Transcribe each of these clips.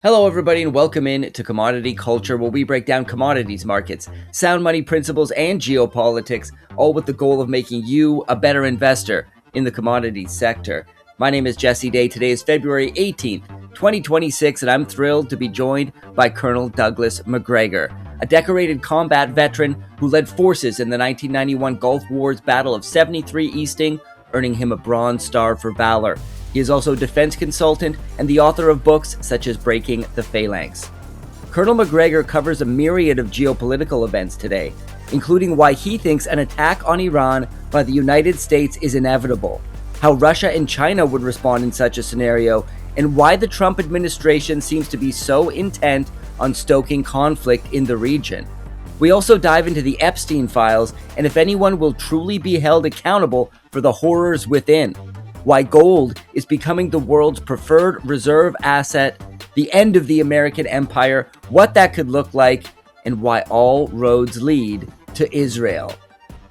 Hello, everybody, and welcome in to Commodity Culture, where we break down commodities markets, sound money principles, and geopolitics, all with the goal of making you a better investor in the commodities sector. My name is Jesse Day. Today is February 18th, 2026, and I'm thrilled to be joined by Colonel Douglas Macgregor, a decorated combat veteran who led forces in the 1991 Gulf War's Battle of 73 Easting, earning him a Bronze Star for valor. He is also a defense consultant and the author of books such as Breaking the Phalanx. Colonel Macgregor covers a myriad of geopolitical events today, including why he thinks an attack on Iran by the United States is inevitable, how Russia and China would respond in such a scenario, and why the Trump administration seems to be so intent on stoking conflict in the region. We also dive into the Epstein files and if anyone will truly be held accountable for the horrors within, why gold is becoming the world's preferred reserve asset, the end of the American empire, what that could look like, and why all roads lead to Israel.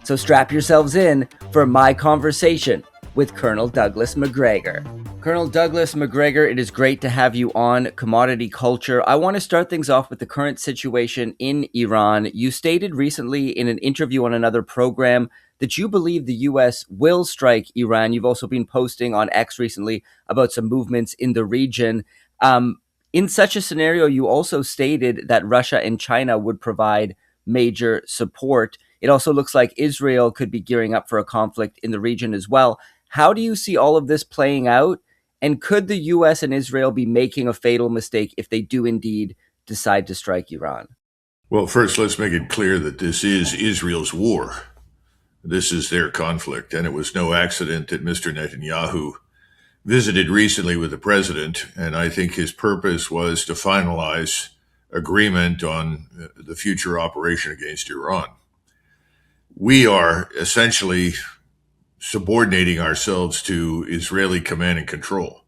So strap yourselves in for my conversation with Colonel Douglas Macgregor. Colonel Douglas Macgregor, it is great to have you on Commodity Culture. I want to start things off with the current situation in Iran. You stated recently in an interview on another program that you believe the U.S. will strike Iran. You've also been posting on X recently about some movements in the region. In such a scenario, you also stated that Russia and China would provide major support. It also looks like Israel could be gearing up for a conflict in the region as well. How do you see all of this playing out? And could the U.S. and Israel be making a fatal mistake if they do indeed decide to strike Iran? Well, first, let's make it clear that this is Israel's war. This is their conflict, and it was no accident that Mr. Netanyahu visited recently with the president, and I think his purpose was to finalize agreement on the future operation against Iran. We are essentially subordinating ourselves to Israeli command and control.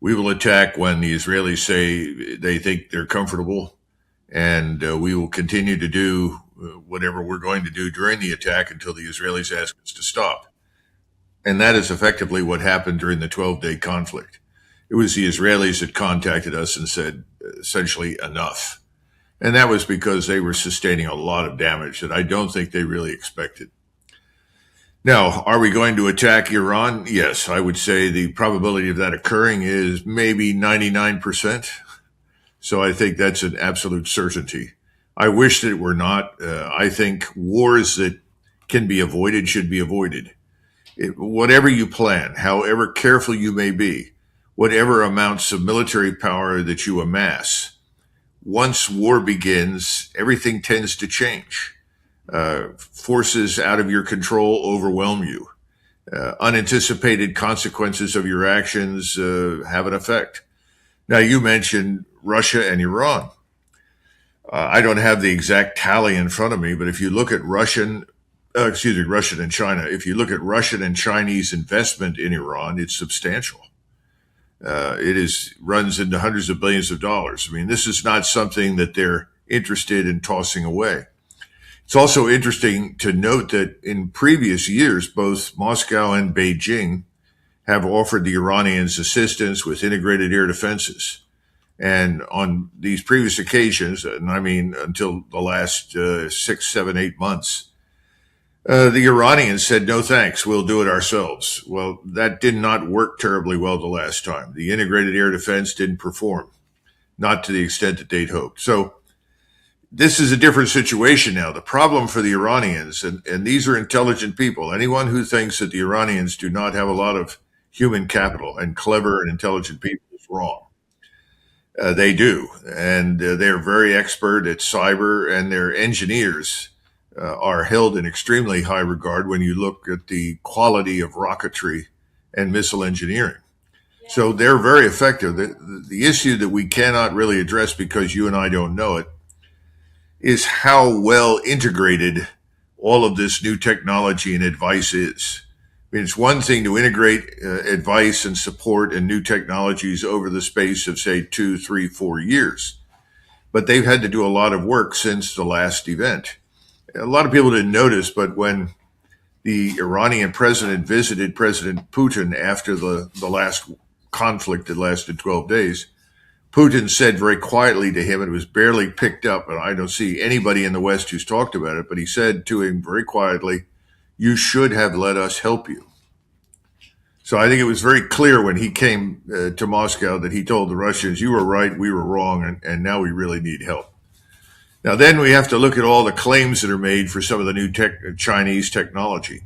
We will attack when the Israelis say they think they're comfortable, and we will continue to do whatever we're going to do during the attack until the Israelis ask us to stop. And that is effectively what happened during the 12-day conflict. It was the Israelis that contacted us and said, essentially, enough. And that was because they were sustaining a lot of damage that I don't think they really expected. Now, are we going to attack Iran? Yes, I would say the probability of that occurring is maybe 99%. So I think that's an absolute certainty. I wish that it were not. I think wars that can be avoided should be avoided. Whatever you plan, however careful you may be, whatever amounts of military power that you amass, once war begins, everything tends to change. Forces out of your control overwhelm you. Unanticipated consequences of your actions have an effect. Now, you mentioned Russia and Iran. I don't have the exact tally in front of me, but if you look at Russian and China, if you look at Russian and Chinese investment in Iran, it's substantial. Runs into hundreds of billions of dollars. I mean, this is not something that they're interested in tossing away. It's also interesting to note that in previous years, both Moscow and Beijing have offered the Iranians assistance with integrated air defenses. And on these previous occasions, and I mean until the last 6, 7, 8 months, the Iranians said, no thanks, we'll do it ourselves. Well, that did not work terribly well the last time. The integrated air defense didn't perform, not to the extent that they'd hoped. So this is a different situation now. The problem for the Iranians, and these are intelligent people, anyone who thinks that the Iranians do not have a lot of human capital and clever and intelligent people is wrong. They do, and they're very expert at cyber, and their engineers are held in extremely high regard when you look at the quality of rocketry and missile engineering. So they're very effective. The issue that we cannot really address because you and I don't know it is how well integrated all of this new technology and advice is. I mean, it's one thing to integrate advice and support and new technologies over the space of, say, 2, 3, 4 years. But they've had to do a lot of work since the last event. A lot of people didn't notice, but when the Iranian president visited President Putin after the last conflict that lasted 12 days, Putin said very quietly to him, and it was barely picked up, and I don't see anybody in the West who's talked about it, but he said to him very quietly, "You should have let us help you." So I think it was very clear when he came to Moscow that he told the Russians, "You were right, we were wrong, and now we really need help." Now, then we have to look at all the claims that are made for some of the new Chinese technology.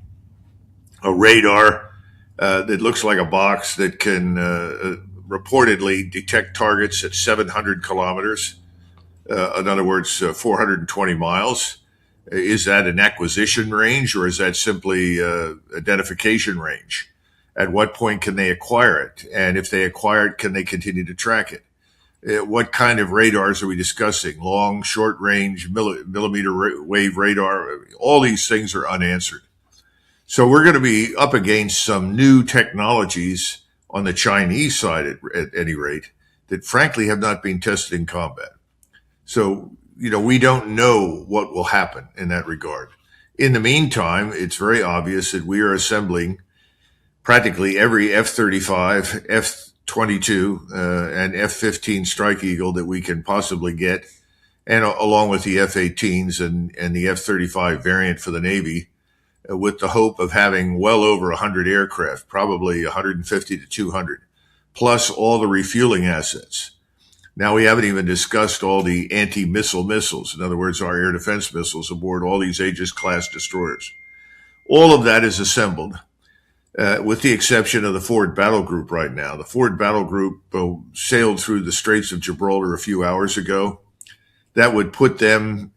A radar that looks like a box that can reportedly detect targets at 700 kilometers. In other words, 420 miles. Is that an acquisition range, or is that simply identification range? At what point can they acquire it? And if they acquire it, can they continue to track it? What kind of radars are we discussing? Long, short range, millimeter wave radar? All these things are unanswered. So we're going to be up against some new technologies on the Chinese side, at any rate, that frankly have not been tested in combat. So, we don't know what will happen in that regard. In the meantime, it's very obvious that we are assembling practically every F-35, F-22, and F-15 Strike Eagle that we can possibly get, and along with the F-18s and the F-35 variant for the Navy, with the hope of having well over 100 aircraft, probably 150 to 200, plus all the refueling assets. Now, we haven't even discussed all the anti-missile missiles. In other words, our air defense missiles aboard all these Aegis-class destroyers. All of that is assembled, with the exception of the Ford Battle Group right now. The Ford Battle Group sailed through the Straits of Gibraltar a few hours ago. That would put them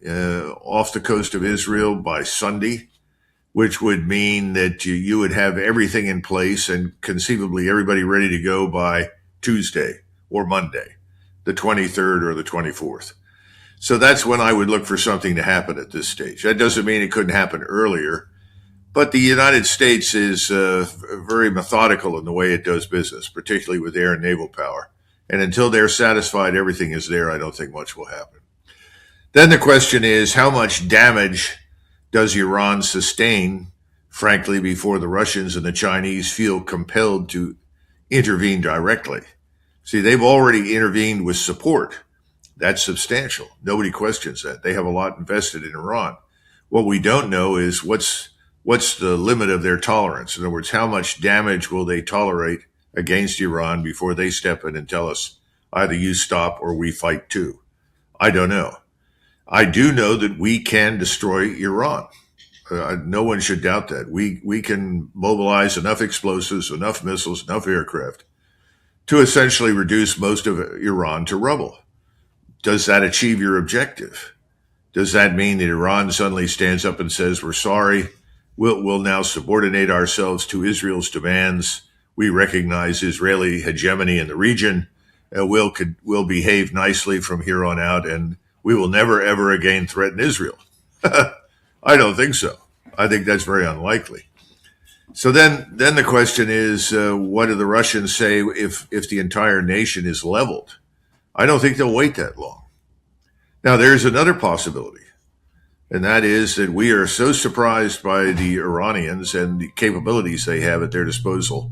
off the coast of Israel by Sunday, which would mean that you would have everything in place and conceivably everybody ready to go by Tuesday or Monday, the 23rd or the 24th. So that's when I would look for something to happen at this stage. That doesn't mean it couldn't happen earlier, but the United States is very methodical in the way it does business, particularly with air and naval power. And until they're satisfied everything is there, I don't think much will happen. Then the question is, how much damage does Iran sustain, frankly, before the Russians and the Chinese feel compelled to intervene directly? See, they've already intervened with support. That's substantial. Nobody questions that. They have a lot invested in Iran. What we don't know is what's the limit of their tolerance. In other words, how much damage will they tolerate against Iran before they step in and tell us either you stop or we fight too? I don't know. I do know that we can destroy Iran. No one should doubt that. We can mobilize enough explosives, enough missiles, enough aircraft to essentially reduce most of Iran to rubble. Does that achieve your objective? Does that mean that Iran suddenly stands up and says, we're sorry, we'll now subordinate ourselves to Israel's demands, we recognize Israeli hegemony in the region, we'll behave nicely from here on out, and we will never, ever again threaten Israel? I don't think so. I think that's very unlikely. So then the question is, what do the Russians say if the entire nation is leveled? I don't think they'll wait that long. Now, there's another possibility, and that is that we are so surprised by the Iranians and the capabilities they have at their disposal,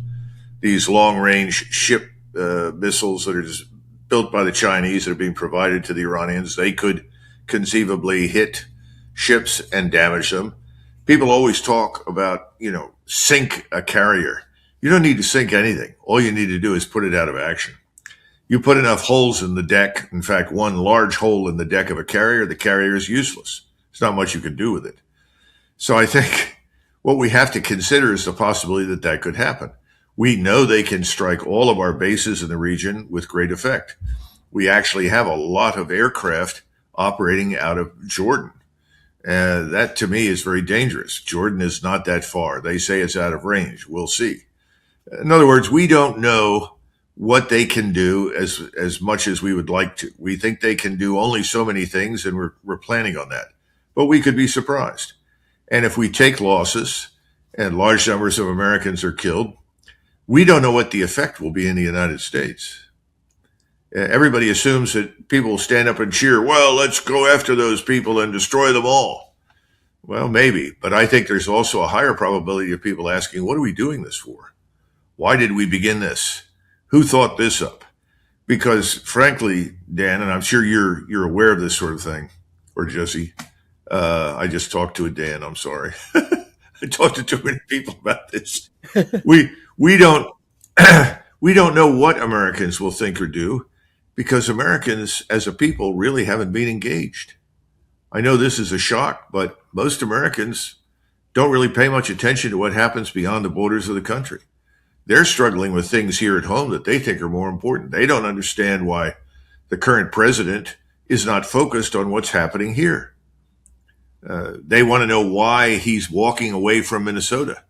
these long-range ship missiles that are just built by the Chinese that are being provided to the Iranians. They could conceivably hit ships and damage them. People always talk about, sink a carrier. You don't need to sink anything. All you need to do is put it out of action. You put enough holes in the deck, in fact, one large hole in the deck of a carrier, the carrier is useless. There's not much you can do with it. So I think what we have to consider is the possibility that that could happen. We know they can strike all of our bases in the region with great effect. We actually have a lot of aircraft operating out of Jordan. That, to me, is very dangerous. Jordan is not that far. They say it's out of range. We'll see. In other words, we don't know what they can do as much as we would like to. We think they can do only so many things, and we're planning on that. But we could be surprised. And if we take losses and large numbers of Americans are killed, we don't know what the effect will be in the United States. Everybody assumes that people will stand up and cheer, well, let's go after those people and destroy them all. Well, maybe, but I think there's also a higher probability of people asking, what are we doing this for? Why did we begin this? Who thought this up? Because frankly, Dan, and I'm sure you're aware of this sort of thing, or Jesse. I just talked to a Dan. I'm sorry. I talked to too many people about this. We don't we don't know what Americans will think or do because Americans as a people really haven't been engaged. I know this is a shock, but most Americans don't really pay much attention to what happens beyond the borders of the country. They're struggling with things here at home that they think are more important. They don't understand why the current president is not focused on what's happening here. They want to know why he's walking away from Minnesota.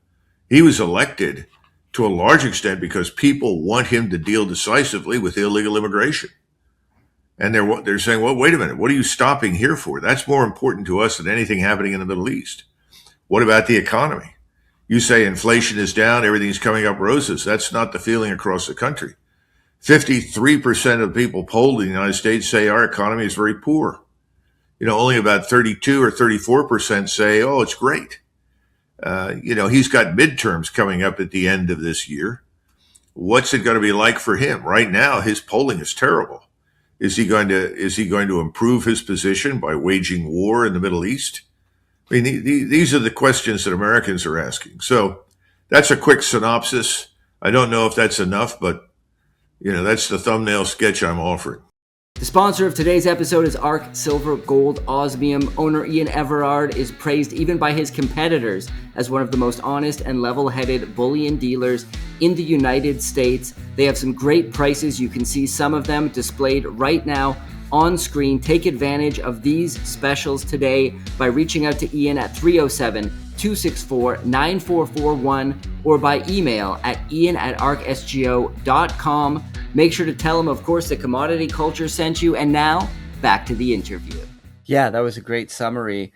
He was elected to a large extent because people want him to deal decisively with illegal immigration. And they're saying, well, wait a minute, what are you stopping here for? That's more important to us than anything happening in the Middle East. What about the economy? You say inflation is down, everything's coming up roses. That's not the feeling across the country. 53% of people polled in the United States say our economy is very poor. Only about 32 or 34% say, oh, it's great. He's got midterms coming up at the end of this year. What's it going to be like for him? Right now, his polling is terrible. Is he going to improve his position by waging war in the Middle East? I mean, these are the questions that Americans are asking. So that's a quick synopsis. I don't know if that's enough, but that's the thumbnail sketch I'm offering. The sponsor of today's episode is ARC Silver Gold Osmium. Owner Ian Everard is praised even by his competitors as one of the most honest and level-headed bullion dealers in the United States. They have some great prices. You can see some of them displayed right now on screen. Take advantage of these specials today by reaching out to Ian at 307-264-9441 or by email at ian@arcsgo.com. Make sure to tell him, of course, that Commodity Culture sent you. And now, back to the interview. Yeah, that was a great summary.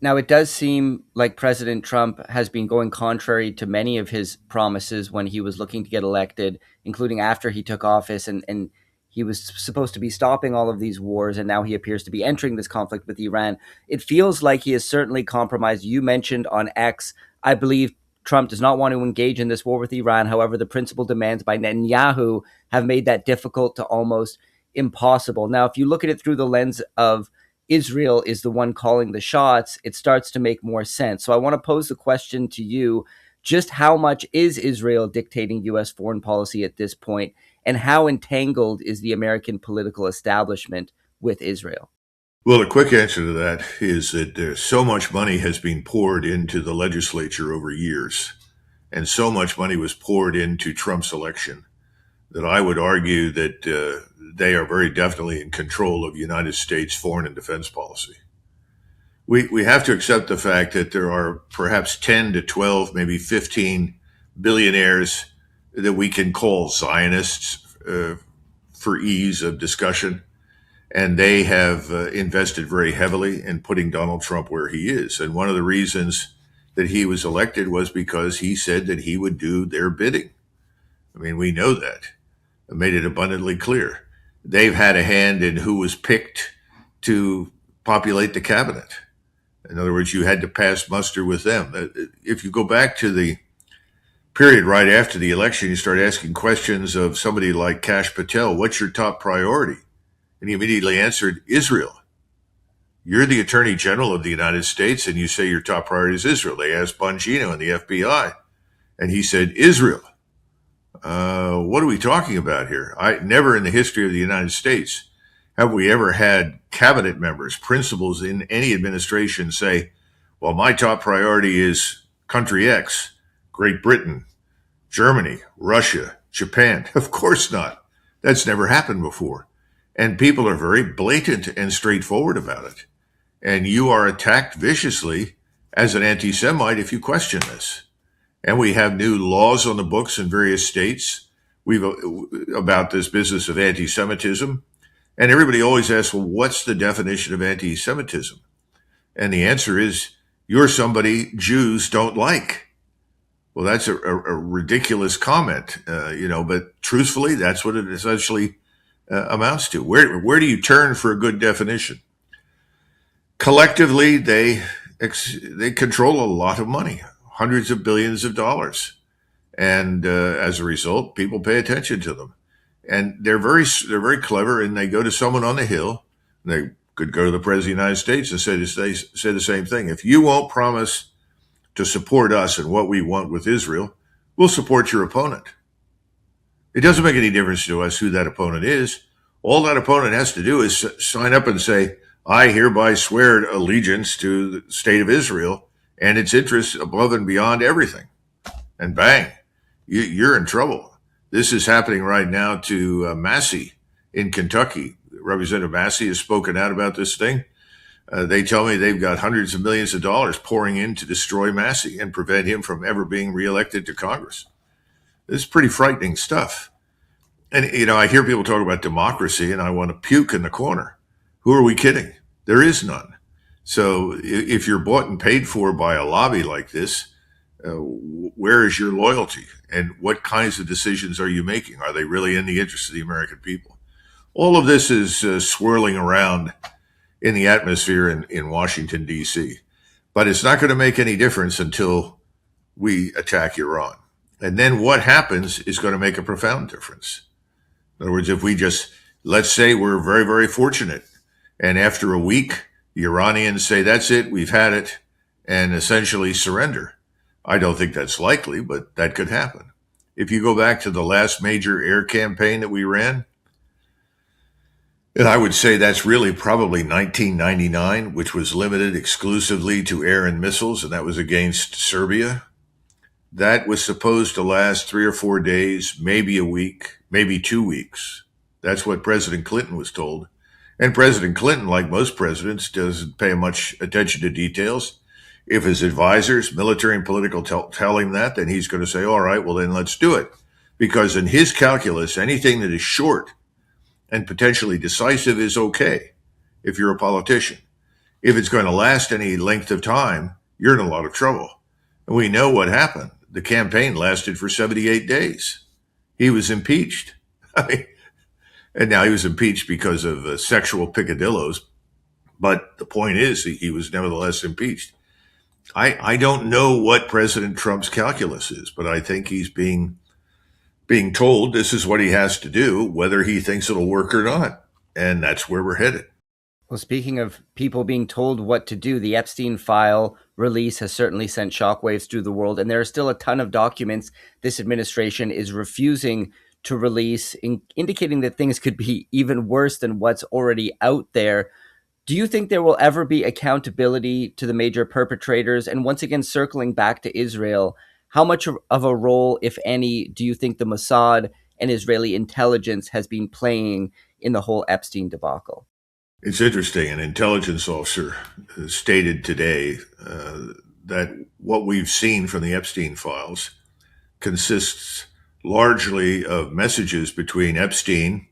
Now, it does seem like President Trump has been going contrary to many of his promises when he was looking to get elected, including after he took office, and he was supposed to be stopping all of these wars, and now he appears to be entering this conflict with Iran. It feels like he is certainly compromised. You mentioned on X, I believe Trump does not want to engage in this war with Iran. However, the principal demands by Netanyahu have made that difficult to almost impossible. Now, if you look at it through the lens of Israel is the one calling the shots, it starts to make more sense. So I want to pose the question to you, just how much is Israel dictating U.S. foreign policy at this point, and how entangled is the American political establishment with Israel? Well, the quick answer to that is that so much money has been poured into the legislature over years, and so much money was poured into Trump's election, that I would argue that they are very definitely in control of United States foreign and defense policy. We have to accept the fact that there are perhaps 10 to 12, maybe 15 billionaires that we can call Zionists for ease of discussion. And they have invested very heavily in putting Donald Trump where he is. And one of the reasons that he was elected was because he said that he would do their bidding. I mean, we know that. I made it abundantly clear. They've had a hand in who was picked to populate the cabinet. In other words, you had to pass muster with them. If you go back to the period right after the election, you start asking questions of somebody like Kash Patel, what's your top priority? And he immediately answered, Israel. You're the Attorney General of the United States, and you say your top priority is Israel. They asked Bongino in the FBI, and he said, Israel. What are we talking about here? Never in the history of the United States have we ever had cabinet members, principals in any administration say, well, my top priority is country X, Great Britain, Germany, Russia, Japan. Of course not. That's never happened before. And people are very blatant and straightforward about it. And you are attacked viciously as an anti-Semite if you question this. And we have new laws on the books in various states about this business of anti-Semitism. And everybody always asks, well, what's the definition of anti-Semitism? And the answer is, you're somebody Jews don't like. Well, that's a ridiculous comment, but truthfully, that's what it essentially amounts to. Where do you turn for a good definition? Collectively, they control a lot of money, hundreds of billions of dollars. And as a result, people pay attention to them. And they're very clever, and they go to someone on the Hill. They could go to the President of the United States and say the same thing. If you won't promise to support us and what we want with Israel, we'll support your opponent. It doesn't make any difference to us who that opponent is. All that opponent has to do is sign up and say, I hereby swear allegiance to the state of Israel and its interests above and beyond everything. And bang, you're in trouble. This is happening right now to Massey in Kentucky. Representative Massey has spoken out about this thing. They tell me they've got hundreds of millions of dollars pouring in to destroy Massey and prevent him from ever being reelected to Congress. This is pretty frightening stuff. And, I hear people talk about democracy and I want to puke in the corner. Who are we kidding? There is none. So if you're bought and paid for by a lobby like this, where is your loyalty? And what kinds of decisions are you making? Are they really in the interest of the American people? All of this is swirling around in the atmosphere in Washington, D.C. But it's not going to make any difference until we attack Iran. And then what happens is going to make a profound difference. In other words, if we just, let's say we're very, very fortunate, and after a week, the Iranians say, that's it, we've had it, and essentially surrender. I don't think that's likely, but that could happen. If you go back to the last major air campaign that we ran, and I would say that's really probably 1999, which was limited exclusively to air and missiles, and that was against Serbia. That was supposed to last 3 or 4 days, maybe a week, maybe 2 weeks. That's what President Clinton was told. And President Clinton, like most presidents, doesn't pay much attention to details. If his advisors, military and political, tell him that, then he's going to say, all right, well, then let's do it. Because in his calculus, anything that is short and potentially decisive is okay if you're a politician. If it's going to last any length of time, you're in a lot of trouble. And we know what happened. The campaign lasted for 78 days. He was impeached. And now he was impeached because of sexual picadillos. But the point is, he was nevertheless impeached. I don't know what President Trump's calculus is, but I think he's being told this is what he has to do, whether he thinks it'll work or not. And that's where we're headed. Well, speaking of people being told what to do, the Epstein file release has certainly sent shockwaves through the world, and there are still a ton of documents this administration is refusing to release, indicating that things could be even worse than what's already out there. Do you think there will ever be accountability to the major perpetrators? And once again, circling back to Israel, how much of a role, if any, do you think the Mossad and Israeli intelligence has been playing in the whole Epstein debacle? It's interesting. An intelligence officer stated today that what we've seen from the Epstein files consists largely of messages between Epstein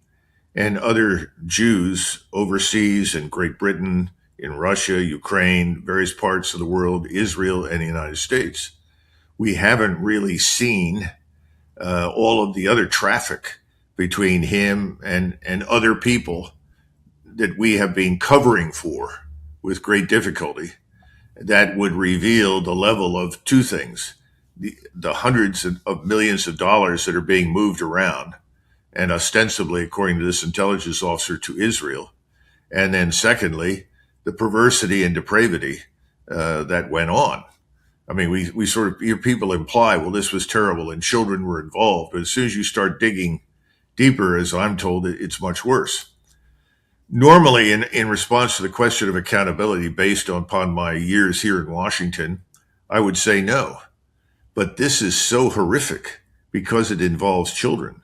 and other Jews overseas in Great Britain, in Russia, Ukraine, various parts of the world, Israel, and the United States. We haven't really seen all of the other traffic between him and other people that we have been covering for with great difficulty that would reveal the level of two things, the hundreds of millions of dollars that are being moved around, and ostensibly, according to this intelligence officer, to Israel. And then secondly, the perversity and depravity that went on. I mean, we sort of hear people imply, well, this was terrible and children were involved. But as soon as you start digging deeper, as I'm told, it's much worse. Normally, in response to the question of accountability based upon my years here in Washington, I would say no. But this is so horrific because it involves children.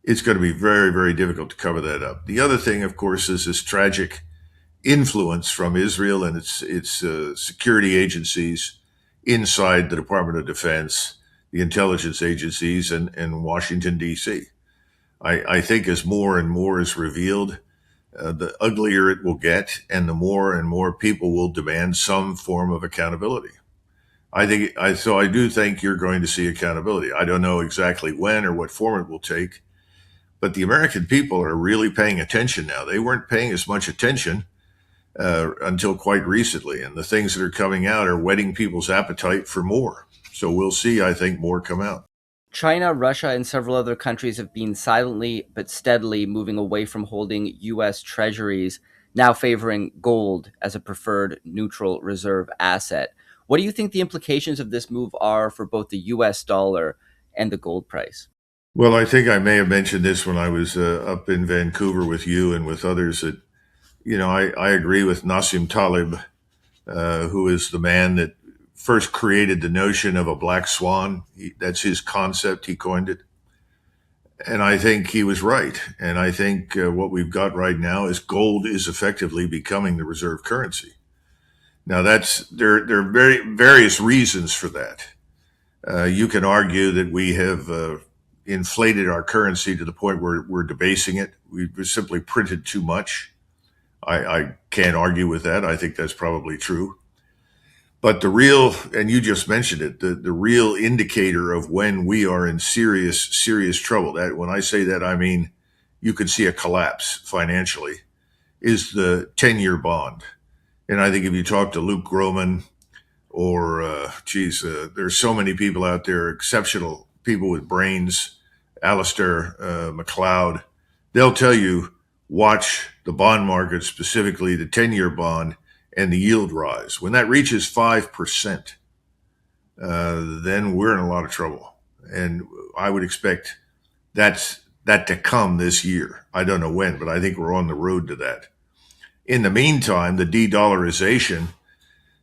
It's going to be very, very difficult to cover that up. The other thing, of course, is this tragic influence from Israel and its security agencies inside the Department of Defense, the intelligence agencies, and Washington, D.C. I think as more and more is revealed, the uglier it will get, and the more and more people will demand some form of accountability. I do think you're going to see accountability. I don't know exactly when or what form it will take, but the American people are really paying attention now. They weren't paying as much attention until quite recently, and the things that are coming out are whetting people's appetite for more. So we'll see, I think, more come out. China, Russia, and several other countries have been silently but steadily moving away from holding U.S. treasuries, now favoring gold as a preferred neutral reserve asset. What do you think the implications of this move are for both the U.S. dollar and the gold price? Well, I think I may have mentioned this when I was up in Vancouver with you and with others that, I agree with Nassim Taleb, who is the man that first created the notion of a black swan. That's his concept. He coined it. And I think he was right. And I think what we've got right now is gold is effectively becoming the reserve currency. Now, there are various reasons for that. You can argue that we have inflated our currency to the point where we're debasing it. We've simply printed too much. I can't argue with that. I think that's probably true. But the real, and you just mentioned it, the real indicator of when we are in serious trouble, that when I say that, I mean you could see a collapse financially, is the 10-year bond. And I think if you talk to Luke Groman or, there's so many people out there, exceptional people with brains, Alistair McLeod, they'll tell you, watch the bond market, specifically the 10-year bond, and the yield rise. When that reaches 5%, then we're in a lot of trouble. And I would expect that to come this year. I don't know when, but I think we're on the road to that. In the meantime, the de-dollarization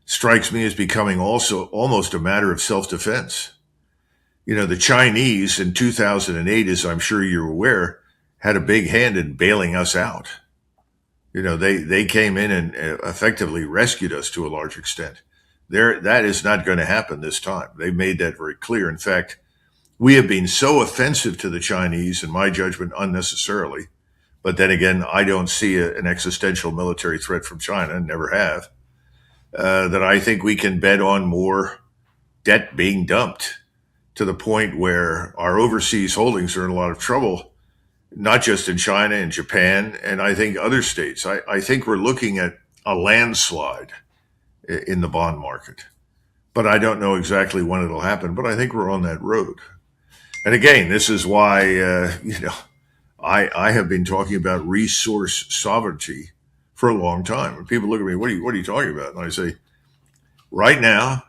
strikes me as becoming also almost a matter of self-defense. The Chinese in 2008, as I'm sure you're aware, had a big hand in bailing us out. They came in and effectively rescued us to a large extent. That is not going to happen this time. They made that very clear. In fact, we have been so offensive to the Chinese, in my judgment, unnecessarily. But then again, I don't see an existential military threat from China, and never have, that I think we can bet on more debt being dumped to the point where our overseas holdings are in a lot of trouble, not just in China and Japan, and I think other states. I think we're looking at a landslide in the bond market, but I don't know exactly when it'll happen, but I think we're on that road. And again, this is why, I have been talking about resource sovereignty for a long time. And people look at me, what are you talking about? And I say, right now,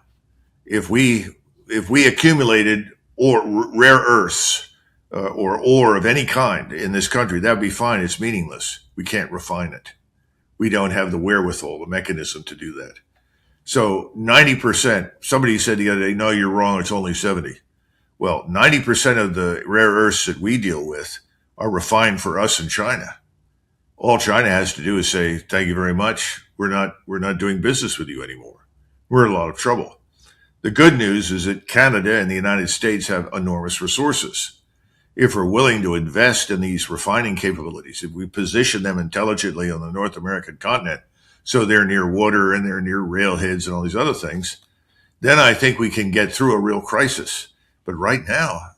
if we accumulated rare earths or ore of any kind in this country, that would be fine. It's meaningless. We can't refine it. We don't have the wherewithal, the mechanism to do that. So 90%, somebody said the other day, no, you're wrong. It's only 70. Well, 90% of the rare earths that we deal with are refined for us in China. All China has to do is say, thank you very much. We're not doing business with you anymore. We're in a lot of trouble. The good news is that Canada and the United States have enormous resources. If we're willing to invest in these refining capabilities, if we position them intelligently on the North American continent, so they're near water and they're near railheads and all these other things, then I think we can get through a real crisis. But right now,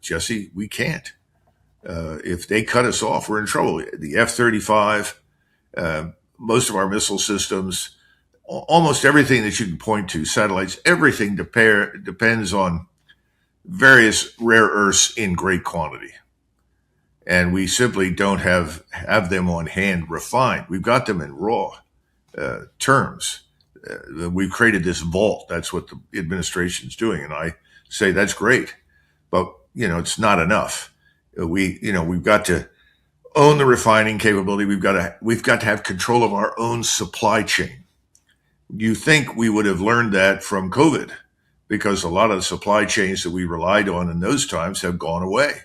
Jesse, we can't. If they cut us off, we're in trouble. The F-35, most of our missile systems, almost everything that you can point to, satellites, everything depends on various rare earths in great quantity. And we simply don't have them on hand refined. We've got them in raw terms. We've created this vault. That's what the administration's doing. And I say that's great, but it's not enough. We've got to own the refining capability. We've got to have control of our own supply chain. You think we would have learned that from COVID, because a lot of the supply chains that we relied on in those times have gone away,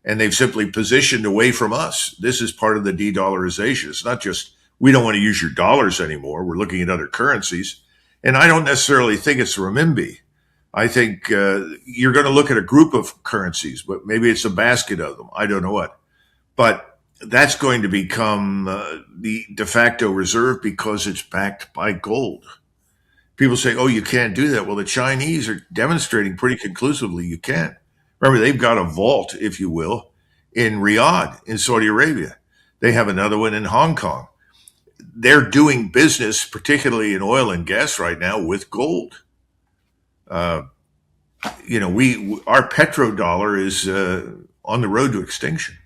and they've simply positioned away from us. This is part of the de-dollarization. It's not just we don't want to use your dollars anymore. We're looking at other currencies, and I don't necessarily think it's the renminbi. I think you're going to look at a group of currencies, but maybe it's a basket of them. I don't know what. But that's going to become the de facto reserve because it's backed by gold. People say, oh, you can't do that. Well, the Chinese are demonstrating pretty conclusively you can. Remember, they've got a vault, if you will, in Riyadh, in Saudi Arabia. They have another one in Hong Kong. They're doing business, particularly in oil and gas right now, with gold. our petrodollar is on the road to extinction.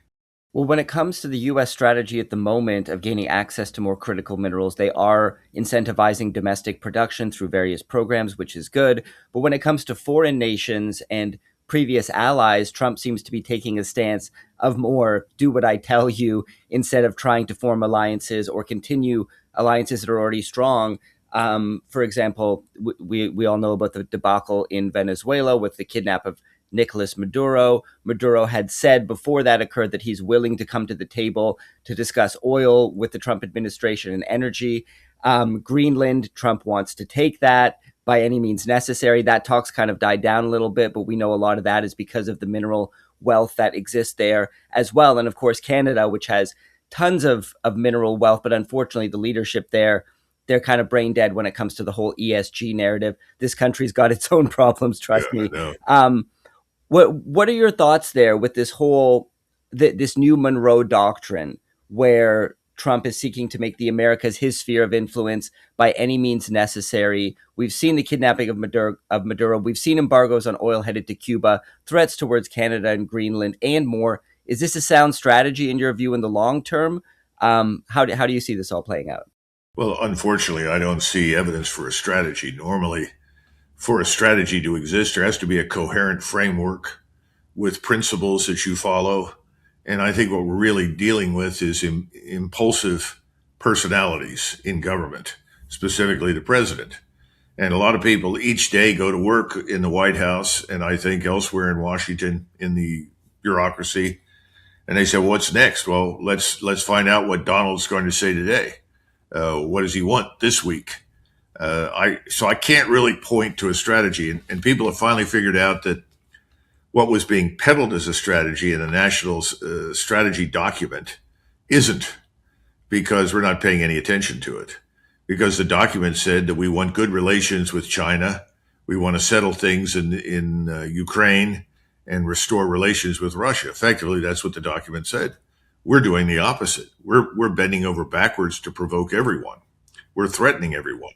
Well, when it comes to the US strategy at the moment of gaining access to more critical minerals, they are incentivizing domestic production through various programs, which is good. But when it comes to foreign nations and previous allies, Trump seems to be taking a stance of more do what I tell you instead of trying to form alliances or continue alliances that are already strong. For example, we all know about the debacle in Venezuela with the kidnap of Nicolas Maduro. Maduro had said before that occurred that he's willing to come to the table to discuss oil with the Trump administration and energy. Greenland, Trump wants to take that by any means necessary. That talk's kind of died down a little bit, but we know a lot of that is because of the mineral wealth that exists there as well. And of course, Canada, which has tons of mineral wealth, but unfortunately, the leadership there, they're kind of brain dead when it comes to the whole ESG narrative. This country's got its own problems, Yeah, trust I me. know. What are your thoughts there with this whole this new Monroe Doctrine, where Trump is seeking to make the Americas his sphere of influence by any means necessary? We've seen the kidnapping of Maduro. We've seen embargoes on oil headed to Cuba, threats towards Canada and Greenland, and more. Is this a sound strategy in your view in the long term? How do you see this all playing out? Well, unfortunately, I don't see evidence for a strategy. Normally, for a strategy to exist, there has to be a coherent framework with principles that you follow. And I think what we're really dealing with is impulsive personalities in government, specifically the president. And a lot of people each day go to work in the White House and I think elsewhere in Washington in the bureaucracy. And they say, well, what's next? Well, let's find out what Donald's going to say today. What does he want this week? I can't really point to a strategy, and people have finally figured out that what was being peddled as a strategy in a national strategy document isn't, because we're not paying any attention to it. Because the document said that we want good relations with China, we want to settle things in Ukraine, and restore relations with Russia. Effectively, that's what the document said. We're doing the opposite. We're bending over backwards to provoke everyone. We're threatening everyone.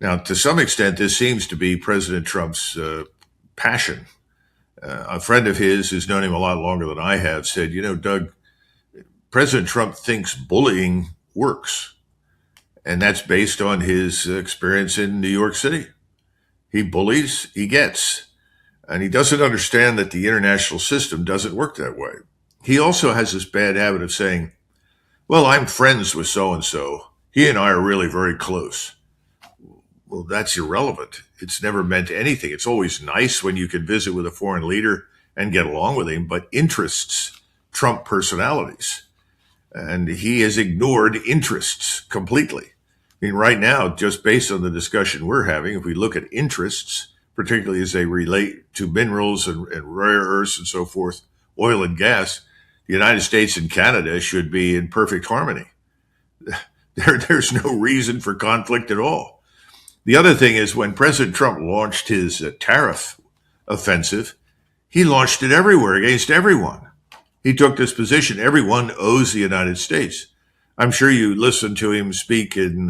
Now, to some extent, this seems to be President Trump's passion. A friend of his who's known him a lot longer than I have said, Doug, President Trump thinks bullying works. And that's based on his experience in New York City. He bullies, he gets. And he doesn't understand that the international system doesn't work that way. He also has this bad habit of saying, well, I'm friends with so-and-so. He and I are really very close. Well, that's irrelevant. It's never meant anything. It's always nice when you can visit with a foreign leader and get along with him, but interests trump personalities. And he has ignored interests completely. I mean, right now, just based on the discussion we're having, if we look at interests, particularly as they relate to minerals and rare earths and so forth, oil and gas, the United States and Canada should be in perfect harmony. There's no reason for conflict at all. The other thing is when President Trump launched his tariff offensive, he launched it everywhere against everyone. He took this position, everyone owes the United States. I'm sure you listened to him speak in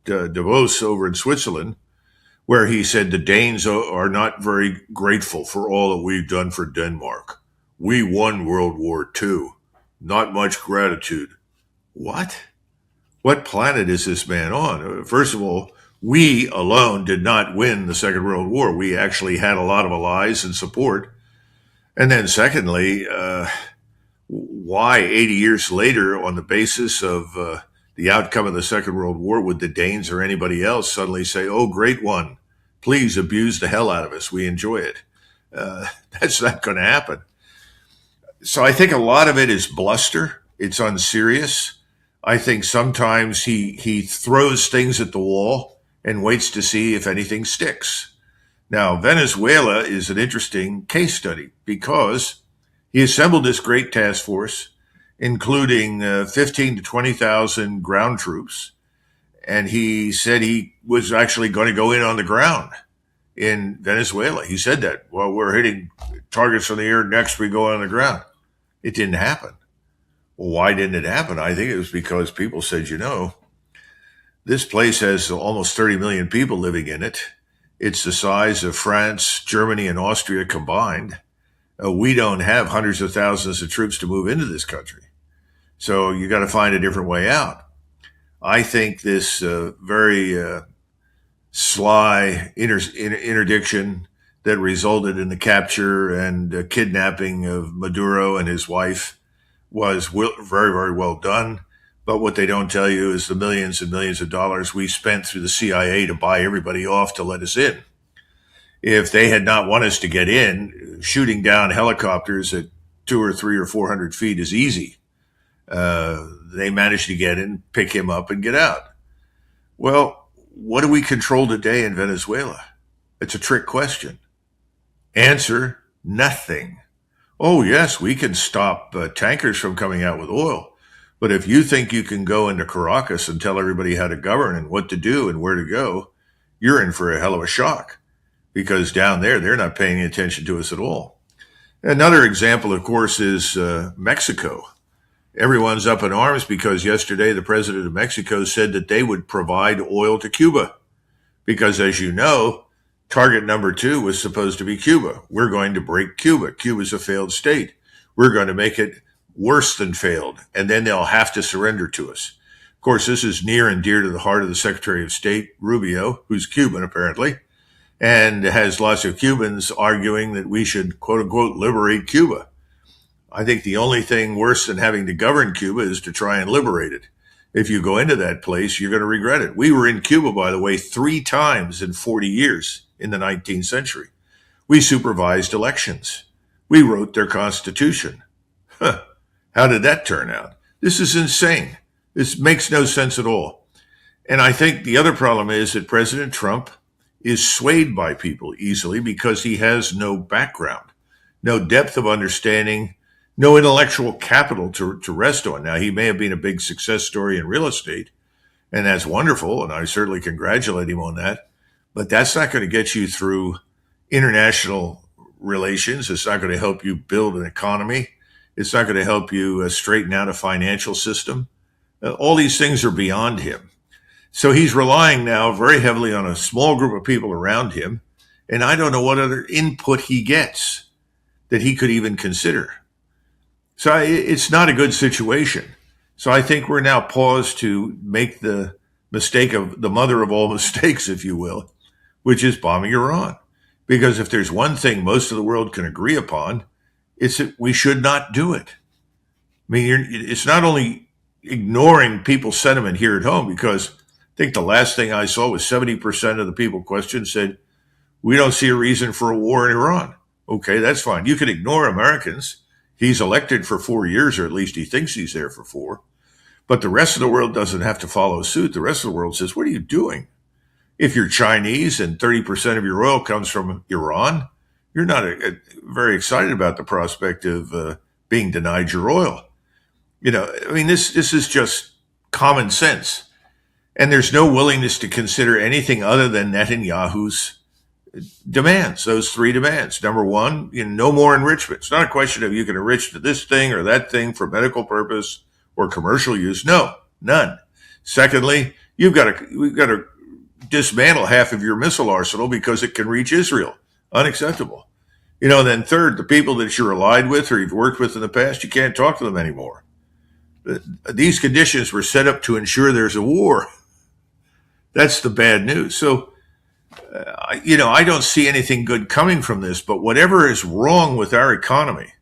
Davos over in Switzerland, where he said the Danes are not very grateful for all that we've done for Denmark. We won World War II. Not much gratitude. What? What planet is this man on? First of all, we alone did not win the Second World War. We actually had a lot of allies and support. And then secondly, why 80 years later, on the basis of the outcome of the Second World War, would the Danes or anybody else suddenly say, oh, great one, please abuse the hell out of us. We enjoy it. That's not going to happen. So I think a lot of it is bluster. It's unserious. I think sometimes he throws things at the wall and waits to see if anything sticks. Now, Venezuela is an interesting case study because he assembled this great task force, including 15 to 20,000 ground troops, and he said he was actually going to go in on the ground in Venezuela. He said that, well, we're hitting targets from the air, next we go on the ground. It didn't happen. Well, why didn't it happen? I think it was because people said, this place has almost 30 million people living in it. It's the size of France, Germany, and Austria combined. We don't have hundreds of thousands of troops to move into this country. So you got to find a different way out. I think this very sly interdiction that resulted in the capture and kidnapping of Maduro and his wife was very, very well done. But what they don't tell you is the millions and millions of dollars we spent through the CIA to buy everybody off to let us in. If they had not want us to get in, shooting down helicopters at 200 or 300 or 400 feet is easy. They managed to get in, pick him up, and get out. Well, what do we control today in Venezuela? It's a trick question. Answer: nothing. Oh, yes, we can stop tankers from coming out with oil. But if you think you can go into Caracas and tell everybody how to govern and what to do and where to go, you're in for a hell of a shock, because down there, they're not paying attention to us at all. Another example, of course, is Mexico. Everyone's up in arms because yesterday the president of Mexico said that they would provide oil to Cuba. Because, as you know, target number 2 was supposed to be Cuba. We're going to break Cuba. Cuba's a failed state. We're going to make it worse than failed, and then they'll have to surrender to us. Of course, this is near and dear to the heart of the Secretary of State, Rubio, who's Cuban apparently, and has lots of Cubans arguing that we should, quote unquote, liberate Cuba. I think the only thing worse than having to govern Cuba is to try and liberate it. If you go into that place, you're going to regret it. We were in Cuba, by the way, 3 times in 40 years in the 19th century. We supervised elections. We wrote their constitution. Huh. How did that turn out? This is insane. This makes no sense at all. And I think the other problem is that President Trump is swayed by people easily because he has no background, no depth of understanding, no intellectual capital to rest on. Now, he may have been a big success story in real estate, and that's wonderful, and I certainly congratulate him on that. But that's not going to get you through international relations. It's not going to help you build an economy. It's not going to help you straighten out a financial system. All these things are beyond him. So he's relying now very heavily on a small group of people around him, and I don't know what other input he gets that he could even consider. So it's not a good situation. So I think we're now paused to make the mistake of the mother of all mistakes, if you will, which is bombing Iran. Because if there's one thing most of the world can agree upon, it's that we should not do it. I mean, it's not only ignoring people's sentiment here at home, because I think the last thing I saw was 70% of the people questioned said, we don't see a reason for a war in Iran. Okay, that's fine. You can ignore Americans. He's elected for 4 years, or at least he thinks he's there for 4. But the rest of the world doesn't have to follow suit. The rest of the world says, what are you doing? If you're Chinese and 30% of your oil comes from Iran, you're not very excited about the prospect of being denied your oil. You know, I mean, this is just common sense. And there's no willingness to consider anything other than Netanyahu's demands, those 3 demands. Number 1, no more enrichment. It's not a question of you can enrich to this thing or that thing for medical purpose or commercial use. No, none. Secondly, we've got to dismantle half of your missile arsenal because it can reach Israel. Unacceptable. Then third, the people that you're allied with or you've worked with in the past, you can't talk to them anymore. These conditions were set up to ensure there's a war. That's the bad news. So, I don't see anything good coming from this, but whatever is wrong with our economy,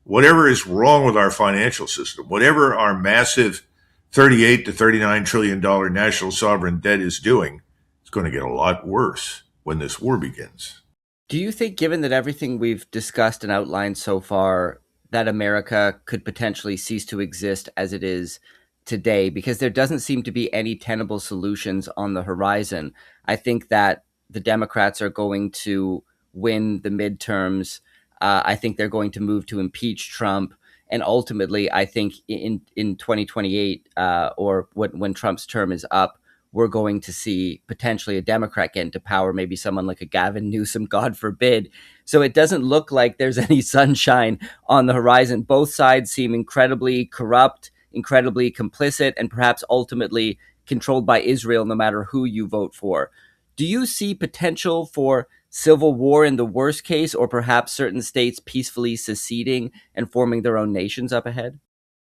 whatever is wrong with our financial system, whatever our massive $38 to $39 trillion national sovereign debt is doing, it's going to get a lot worse when this war begins. Do you think, given that everything we've discussed and outlined so far, that America could potentially cease to exist as it is today? Because there doesn't seem to be any tenable solutions on the horizon. I think that the Democrats are going to win the midterms. I think they're going to move to impeach Trump. And ultimately, I think in 2028, or when Trump's term is up, we're going to see potentially a Democrat get into power, maybe someone like a Gavin Newsom, God forbid. So it doesn't look like there's any sunshine on the horizon. Both sides seem incredibly corrupt, incredibly complicit, and perhaps ultimately controlled by Israel, no matter who you vote for. Do you see potential for civil war in the worst case, or perhaps certain states peacefully seceding and forming their own nations up ahead?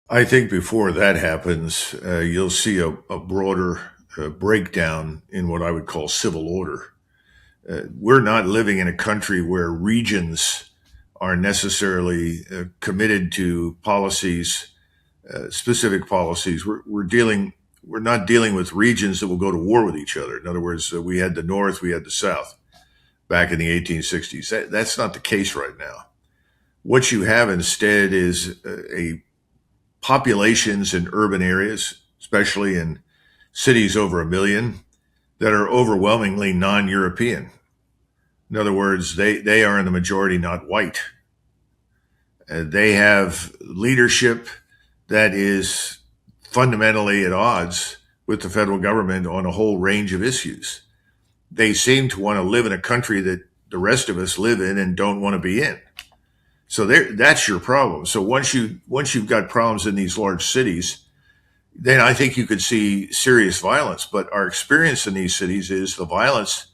I think before that happens, you'll see a broader breakdown in what I would call civil order. We're not living in a country where regions are necessarily committed to policies, specific policies. We're not dealing with regions that will go to war with each other. In other words, we had the North, we had the South back in the 1860s. That's not the case right now. What you have instead is a populations in urban areas, especially in cities over 1 million, that are overwhelmingly non-European. In other words, they are in the majority not white. They have leadership that is fundamentally at odds with the federal government on a whole range of issues. They seem to want to live in a country that the rest of us live in and don't want to be in. So that's your problem. So once you've got problems in these large cities, then I think you could see serious violence. But our experience in these cities is the violence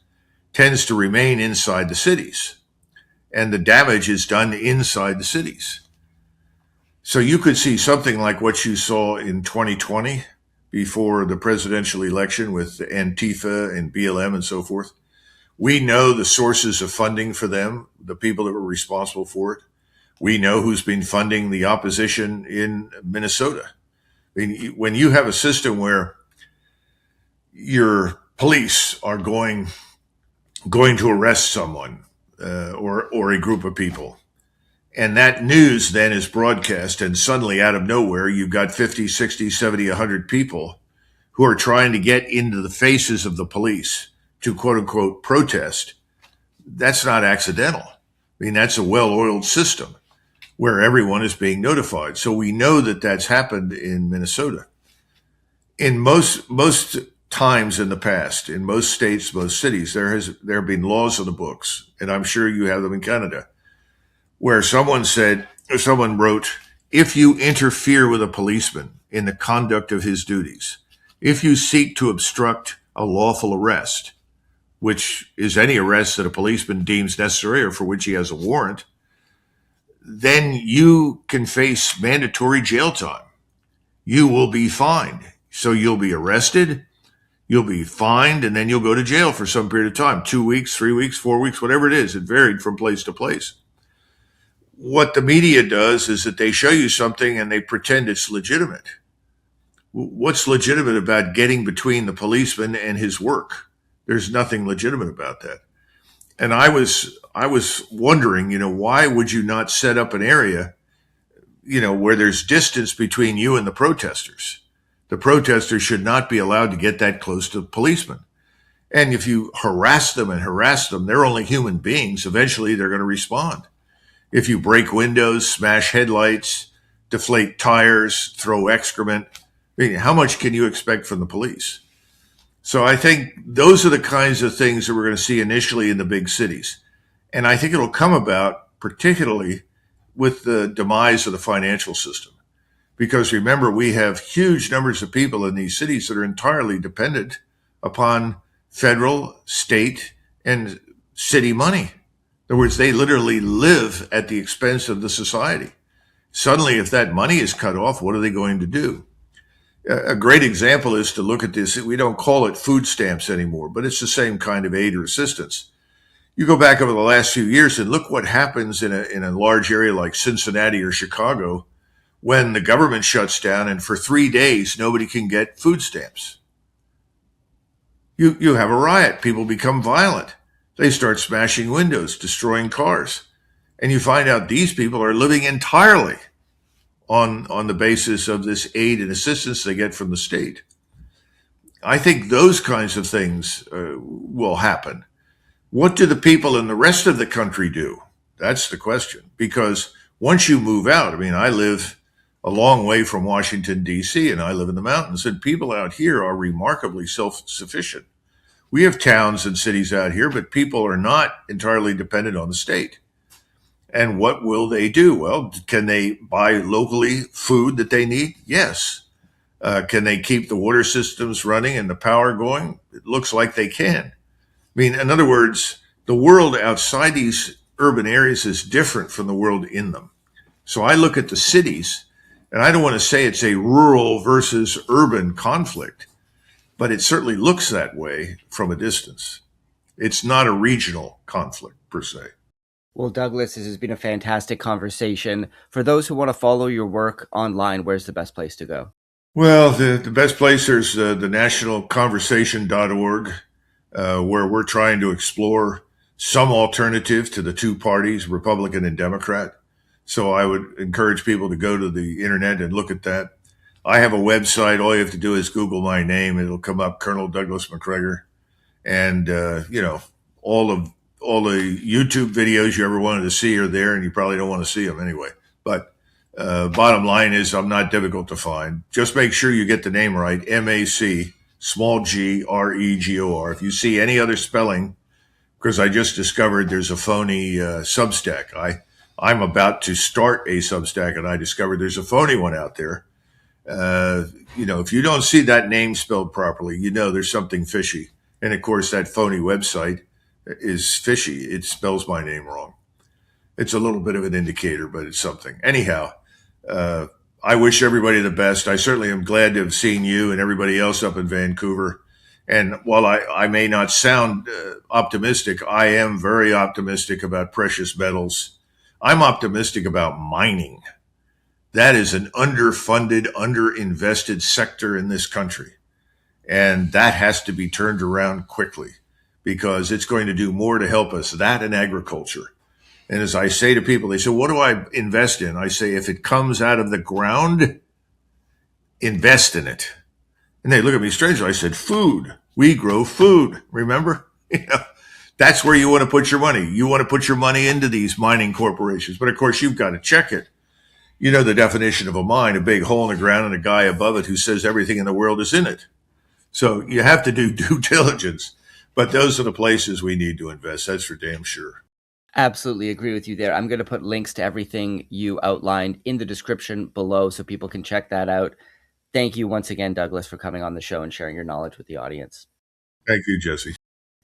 tends to remain inside the cities, and the damage is done inside the cities. So you could see something like what you saw in 2020 before the presidential election with Antifa and BLM and so forth. We know the sources of funding for them, the people that were responsible for it. We know who's been funding the opposition in Minnesota. I mean, when you have a system where your police are going to arrest someone or a group of people, and that news then is broadcast, and suddenly out of nowhere, you've got 50, 60, 70, 100 people who are trying to get into the faces of the police to quote unquote protest. That's not accidental. I mean, that's a well-oiled system where everyone is being notified. So we know that that's happened in Minnesota. In most times in the past, in most states, most cities, there have been laws on the books, and I'm sure you have them in Canada, where someone wrote, if you interfere with a policeman in the conduct of his duties, if you seek to obstruct a lawful arrest, which is any arrest that a policeman deems necessary or for which he has a warrant, then you can face mandatory jail time. You will be fined. So you'll be arrested, you'll be fined, and then you'll go to jail for some period of time, 2 weeks, 3 weeks, 4 weeks, whatever it is. It varied from place to place. What the media does is that they show you something and they pretend it's legitimate. What's legitimate about getting between the policeman and his work? There's nothing legitimate about that. And I was wondering, why would you not set up an area, where there's distance between you and the protesters? The protesters should not be allowed to get that close to the policemen. And if you harass them, they're only human beings. Eventually, they're going to respond. If you break windows, smash headlights, deflate tires, throw excrement, how much can you expect from the police? So I think those are the kinds of things that we're going to see initially in the big cities. And I think it'll come about particularly with the demise of the financial system. Because remember, we have huge numbers of people in these cities that are entirely dependent upon federal, state, and city money. In other words, they literally live at the expense of the society. Suddenly, if that money is cut off, what are they going to do? A great example is to look at this. We don't call it food stamps anymore, but it's the same kind of aid or assistance. You go back over the last few years and look what happens in a large area like Cincinnati or Chicago when the government shuts down and for 3 days nobody can get food stamps. You have a riot. People become violent. They start smashing windows, destroying cars. And you find out these people are living entirely on the basis of this aid and assistance they get from the state. I think those kinds of things will happen. What do the people in the rest of the country do? That's the question. Because once you move out, I live a long way from Washington, D.C., and I live in the mountains, and people out here are remarkably self-sufficient. We have towns and cities out here, but people are not entirely dependent on the state. And what will they do? Well, can they buy locally food that they need? Yes. Can they keep the water systems running and the power going? It looks like they can. I mean, in other words, the world outside these urban areas is different from the world in them. So I look at the cities, and I don't want to say it's a rural versus urban conflict, but it certainly looks that way from a distance. It's not a regional conflict per se. Well, Douglas, this has been a fantastic conversation. For those who want to follow your work online, where's the best place to go? Well, the best place is the nationalconversation.org, where we're trying to explore some alternative to the two parties, Republican and Democrat. So I would encourage people to go to the internet and look at that. I have a website. All you have to do is Google my name. It'll come up, Colonel Douglas Macgregor. And, all the YouTube videos you ever wanted to see are there, and you probably don't want to see them anyway. But bottom line is, I'm not difficult to find. Just make sure you get the name right, M-A-C, small g, R-E-G-O-R. If you see any other spelling, because I just discovered there's a phony Substack. I'm about to start a Substack, and I discovered there's a phony one out there. If you don't see that name spelled properly, there's something fishy. And of course, that phony website is fishy. It spells my name wrong. It's a little bit of an indicator, but it's something. Anyhow, I wish everybody the best. I certainly am glad to have seen you and everybody else up in Vancouver. And while I may not sound optimistic, I am very optimistic about precious metals. I'm optimistic about mining. That is an underfunded, underinvested sector in this country. And that has to be turned around quickly because it's going to do more to help us, that and agriculture. And as I say to people, they say, what do I invest in? I say, if it comes out of the ground, invest in it. And they look at me strangely. I said, food. We grow food. Remember? That's where you want to put your money. You want to put your money into these mining corporations. But of course, you've got to check it. You know the definition of a mine, a big hole in the ground and a guy above it who says everything in the world is in it. So you have to do due diligence. But those are the places we need to invest. That's for damn sure. Absolutely agree with you there. I'm going to put links to everything you outlined in the description below so people can check that out. Thank you once again, Douglas, for coming on the show and sharing your knowledge with the audience. Thank you, Jesse.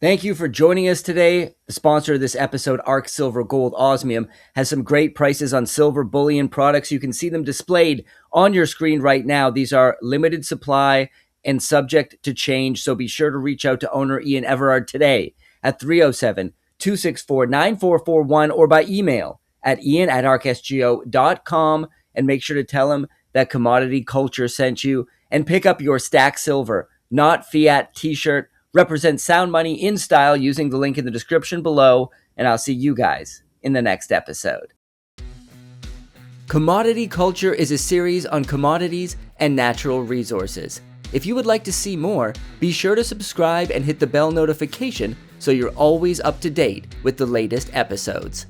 Thank you for joining us today. The sponsor of this episode, Arc Silver Gold Osmium, has some great prices on silver bullion products. You can see them displayed on your screen right now. These are limited supply and subject to change, so be sure to reach out to owner Ian Everard today at 307-264-9441 or by email at ian@arcsgo.com, and make sure to tell him that Commodity Culture sent you, and pick up your Stack Silver, not Fiat t-shirt. Represent sound money in style using the link in the description below, and I'll see you guys in the next episode. Commodity Culture is a series on commodities and natural resources. If you would like to see more, be sure to subscribe and hit the bell notification so you're always up to date with the latest episodes.